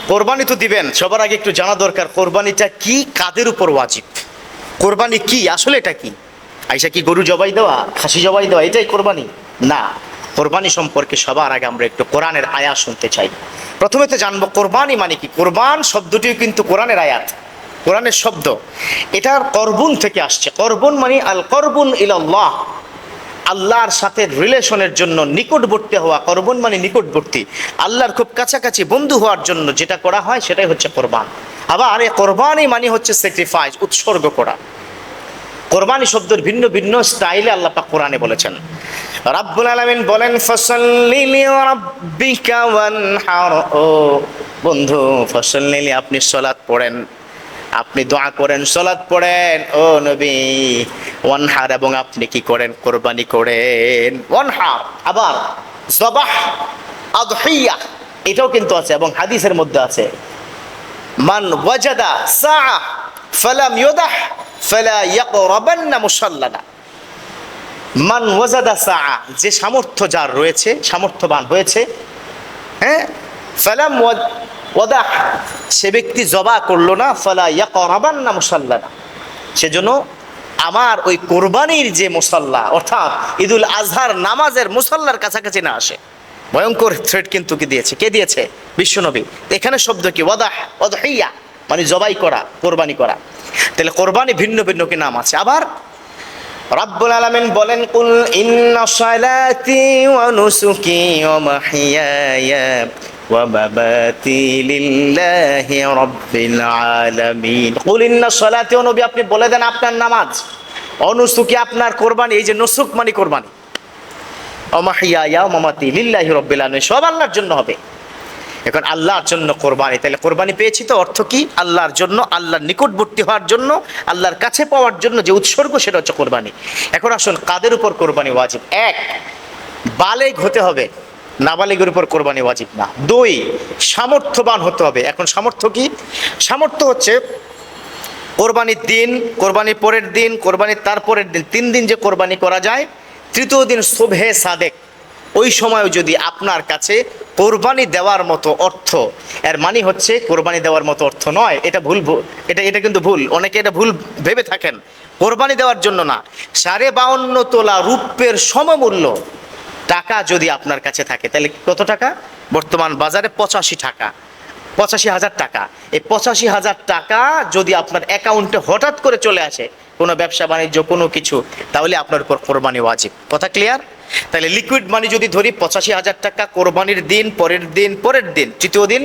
কোরবানি তো দিবেন, সবার আগে একটু জানা দরকার কোরবানিটা কি, কাদের উপর ওয়াজিব, কোরবানি কি আসলে, এটা কি? আইসা কি গরু জবাই দেওয়া, খাসি জবাই দেওয়া, এটাই কোরবানি? না। কোরবানি সম্পর্কে সবার আগে আমরা একটু কোরআনের আয়াত শুনতে চাই। প্রথমে তো জানবো কোরবানি মানে কি। কোরবান শব্দটিও কিন্তু কোরআনের আয়াত, কোরআনের শব্দ। এটার করবুন থেকে আসছে। করবুন মানে আল করবুন ইলাল্লাহ, আল্লাহর সাথে রিলেশনের জন্য নিকটবর্তী হওয়া। করবুন মানে নিকটবর্তী, আল্লাহর খুব কাছাকাছি বন্ধু হওয়ার জন্য যেটা করা হয় সেটাই হচ্ছে কোরবান। আবার এই কোরবানি মানে হচ্ছে স্যাক্রিফাইস, উৎসর্গ করা। কোরবানি শব্দের ভিন্ন ভিন্ন স্টাইলে আল্লাহ পাক কোরআনে বলেছেন। রাব্বুল আলামিন বলেন ফাসাল্লি লিরাব্বিকা ওয়ানহার। ও বন্ধু, ফাসাল্লি, আপনি সালাত পড়েন, আপনি দোয়া করেন, সালাত পড়েন ও নবী। ওয়ানহার, এবং আপনি কি করেন, কোরবানি করেন। ওয়ানহার, আবার যবাহ, আদহিয়া, এটাও কিন্তু আছে এবং হাদিসের মধ্যে আছে মান ওয়াজাদা সাআ ফালাম ইউদাহ ফালা ইয়াকরাবান্না মুসাল্লানা। মান ওয়াজাদা সাআ, যে সামর্থ্য যার রয়েছে, সামর্থ্যবান হয়েছে, হ্যাঁ, ফালাম ওয়াদাহ, সে ব্যক্তি জবা করলো না, ফালা ইয়াকরাবান্না মুসাল্লানা, সেজন্য আমার ওই কোরবানির যে মুসাল্লা অর্থাৎ ঈদুল আজহার নামাজের মুসাল্লার কাছাকাছি না আসে। ভয়ঙ্কর থ্রেট কিন্তু কি দিয়েছে, কে দিয়েছে? বিশ্বনবী। এখানে শব্দ কি? ওয়াদাহ, ওয়াদহিয়া মানে জবাই করা, কোরবানি করা। তাহলে কোরবানি ভিন্ন ভিন্ন কি নাম আছে। আবার রাব্বুল আলামিন বলেন কুল ইন্না সালাতি ওয়া নুসুকি ওয়া মাহইয়ায়া ওয়া মামাতি লিল্লাহি রাব্বিল আলামিন। কুল ইন্না সালাতি, ও নবী আপনি বলে দেন আপনার নামাজ, অনুসুকি আপনার কোরবানি, এই যে নুসুক মানে কোরবানি, ওয়া মাহইয়ায়া ওয়া মামাতি লিল্লাহি রাব্বিল আলামিন, সব আল্লাহর জন্য হবে। এখন আল্লাহর জন্য কোরবানি, তাহলে কোরবানি পেয়েছি তো অর্থ কি? আল্লাহর জন্য, আল্লাহর নিকটবর্তী হওয়ার জন্য, আল্লাহর কাছে পাওয়ার জন্য যে উৎসর্গ, সেটা হচ্ছে কোরবানি। এখন আসুন কাদের উপর কোরবানি ওয়াজিব। এক, বালেগ হতে হবে, নাবালেগের উপর কোরবানি ওয়াজিব না। দুই, সামর্থ্যবান হতে হবে। এখন সামর্থ্য কি? সামর্থ্য হচ্ছে কোরবানির দিন, কোরবানির পরের দিন, কোরবানির তারপরের দিন, 3 দিন যে কোরবানি করা যায়, তৃতীয় দিন সুবহে সাদেক, ওই সময়ও যদি আপনার কাছে কোরবানি দেওয়ার মতো অর্থ, এর মানে হচ্ছে কোরবানি দেওয়ার মতো অর্থ নয়, এটা ভুল, এটা কিন্তু ভুল, অনেকে এটা ভুল ভেবে থাকেন। কোরবানি দেওয়ার জন্য না, 52.5 তোলা রূপের সমমূল্য টাকা যদি আপনার কাছে থাকে, তাহলে কত টাকা? বর্তমান বাজারে 85 টাকা, 85,000 টাকা। এই 85,000 টাকা যদি আপনার অ্যাকাউন্টে হঠাৎ করে চলে আসে, কোনো ব্যবসা বাণিজ্য কোনো কিছু, তাহলে আপনার উপর কোরবানি ওয়াজিব। কথা ক্লিয়ার? তাহলে লিকুইড মানি যদি ধরি 85,000 টাকা, কোরবানির দিন, পরের দিন, পরের দিন, তৃতীয় দিন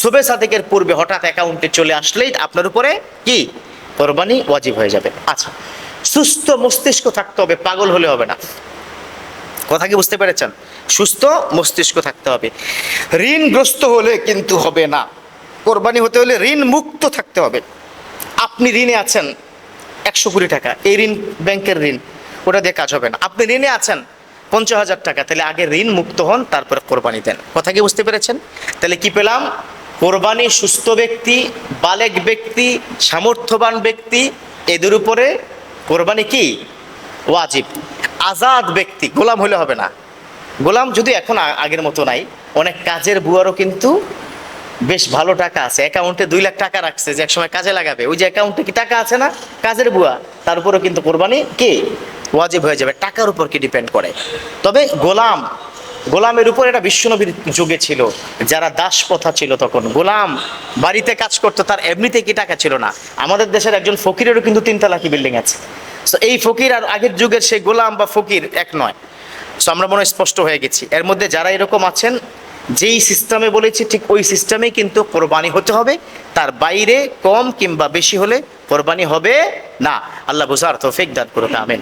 সুবে সাদেকের পূর্বে হঠাৎ অ্যাকাউন্টে চলে আসলেই আপনার উপরে কি? কোরবানি ওয়াজিব হয়ে যাবে। আচ্ছা, সুস্থ মস্তিষ্ক থাকতে হবে, পাগল হলে হবে না। কথা কি বুঝতে পেরেছেন? সুস্থ মস্তিষ্ক থাকতে হবে। ঋণগ্রস্ত হলে কিন্তু হবে না। কোরবানি হতে হলে ঋণ মুক্ত থাকতে হবে। আপনি ঋণে আছেন 100 কোটি টাকা, এই ঋণ ব্যাংকের ঋণ, ওটা দিয়ে কাজ হবে না। আপনি ঋণে আছেন 50,000 টাকা, তাহলে আগে ঋণ মুক্ত হন, তারপরে কোরবানি দেন। কথা কি বুঝতে পেরেছেন? তাহলে কি পেলাম? কোরবানি সুস্থ ব্যক্তি, বালেগ ব্যক্তি, সামর্থ্যবান ব্যক্তি, এদের উপরে কোরবানি কি? ওয়াজিব। আজাদ ব্যক্তি, গোলাম হলে হবে না। গোলাম যদি এখন আগের মতো নাই, অনেক কাজের বুয়ারও কিন্তু বেশ ভালো টাকা আছে, অ্যাকাউন্টে 2 লাখ টাকা রাখছে যে একসময় কাজে লাগাবে, ওই যে অ্যাকাউন্টে কি টাকা আছে না, কাজের বুয়া, তার উপরেও কিন্তু কোরবানি কি? ওয়াজিব হয়ে যাবে। টাকার উপর কি ডিপেন্ড করে। তবে গোলামের উপর, এটা বিশ্বনবীর যুগে ছিল, যারা দাস প্রথা ছিল তখন গোলাম বাড়িতে কাজ করতো, তার এমনিতে কি টাকা ছিল না। আমাদের দেশের একজন ফকিরেরও কিন্তু 3 তলাকি বিল্ডিং আছে। সো এই ফকির আর আগের যুগের সেই গোলাম বা ফকির এক নয়। সো আমরা মনে হয় স্পষ্ট হয়ে গেছি। এর মধ্যে যারা এরকম আছেন, যেই সিস্টেমে বলেছি ঠিক ওই সিস্টেমেই কিন্তু কোরবানি হতে হবে, তার বাইরে কম কিংবা বেশি হলে কোরবানি হবে না। আল্লাহ বুঝার তৌফিক দান করুন, আমিন।